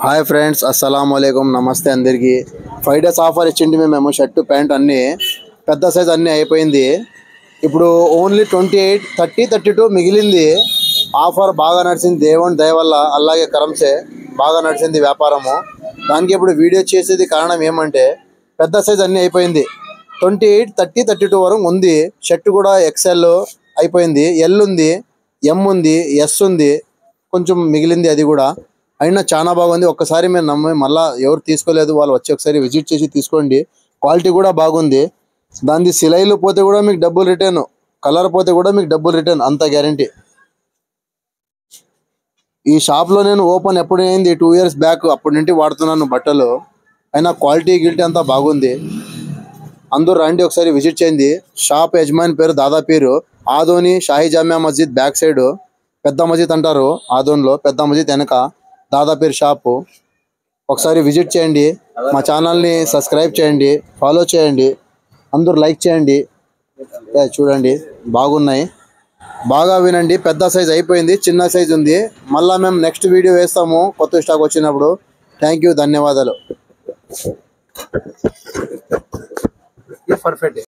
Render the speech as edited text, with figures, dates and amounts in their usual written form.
Hi friends, అస్సలం వాలేకుమ్, నమస్తే అందరికి. 5 days ఆఫర్ ఇచ్చింది మేము. షర్టు ప్యాంట్ అన్నీ పెద్ద సైజ్ అన్నీ అయిపోయింది. ఇప్పుడు ఓన్లీ 28, 30, 32 మిగిలింది. ఆఫర్ బాగా నడిచింది, దేవుని దయ వల్ల, అలాగే కరంసే బాగా నడిచింది వ్యాపారము. దానికి ఇప్పుడు వీడియో చేసేది కారణం ఏమంటే పెద్ద సైజ్ అన్నీ అయిపోయింది. 28, 30, 32 వరకు ఉంది. షర్ట్ కూడా ఎక్స్ఎల్ అయిపోయింది, ఎల్ ఉంది, ఎం ఉంది, ఎస్ ఉంది, కొంచెం మిగిలింది. అది కూడా అయినా చాలా బాగుంది. ఒక్కసారి మీరు నమ్మి మళ్ళీ ఎవరు తీసుకోలేదు వాళ్ళు వచ్చి ఒకసారి విజిట్ చేసి తీసుకోండి. క్వాలిటీ కూడా బాగుంది. దాని సిలైలు పోతే కూడా మీకు డబ్బులు రిటర్న్, కలర్ పోతే కూడా మీకు డబ్బులు రిటర్న్, అంత గ్యారంటీ. ఈ షాప్లో నేను ఓపెన్ ఎప్పుడు అయింది 2 years బ్యాక్, అప్పటి నుండి వాడుతున్నాను బట్టలు. అయినా క్వాలిటీ గిల్టీ అంతా బాగుంది. అందరూ రండి, ఒకసారి విజిట్ చేయండి. షాప్ యజమాని పేరు దాదా పేరు ఆదోని షాహీ జామియా మస్జిద్ బ్యాక్ సైడ్, పెద్ద మస్జిద్ అంటారు ఆదోన్లో, పెద్ద మస్జిద్ వెనక దాదా పేరు షాపు. ఒకసారి విజిట్ చేయండి. మా ఛానల్ని సబ్స్క్రైబ్ చేయండి, ఫాలో చేయండి, అందరూ లైక్ చేయండి. చూడండి బాగున్నాయి, బాగా వినండి. పెద్ద సైజ్ అయిపోయింది, చిన్న సైజ్ ఉంది. మళ్ళీ మేము నెక్స్ట్ వీడియో వేస్తాము కొత్త స్టాక్ వచ్చినప్పుడు. థ్యాంక్ యూ, ధన్యవాదాలు. పర్ఫెక్ట్.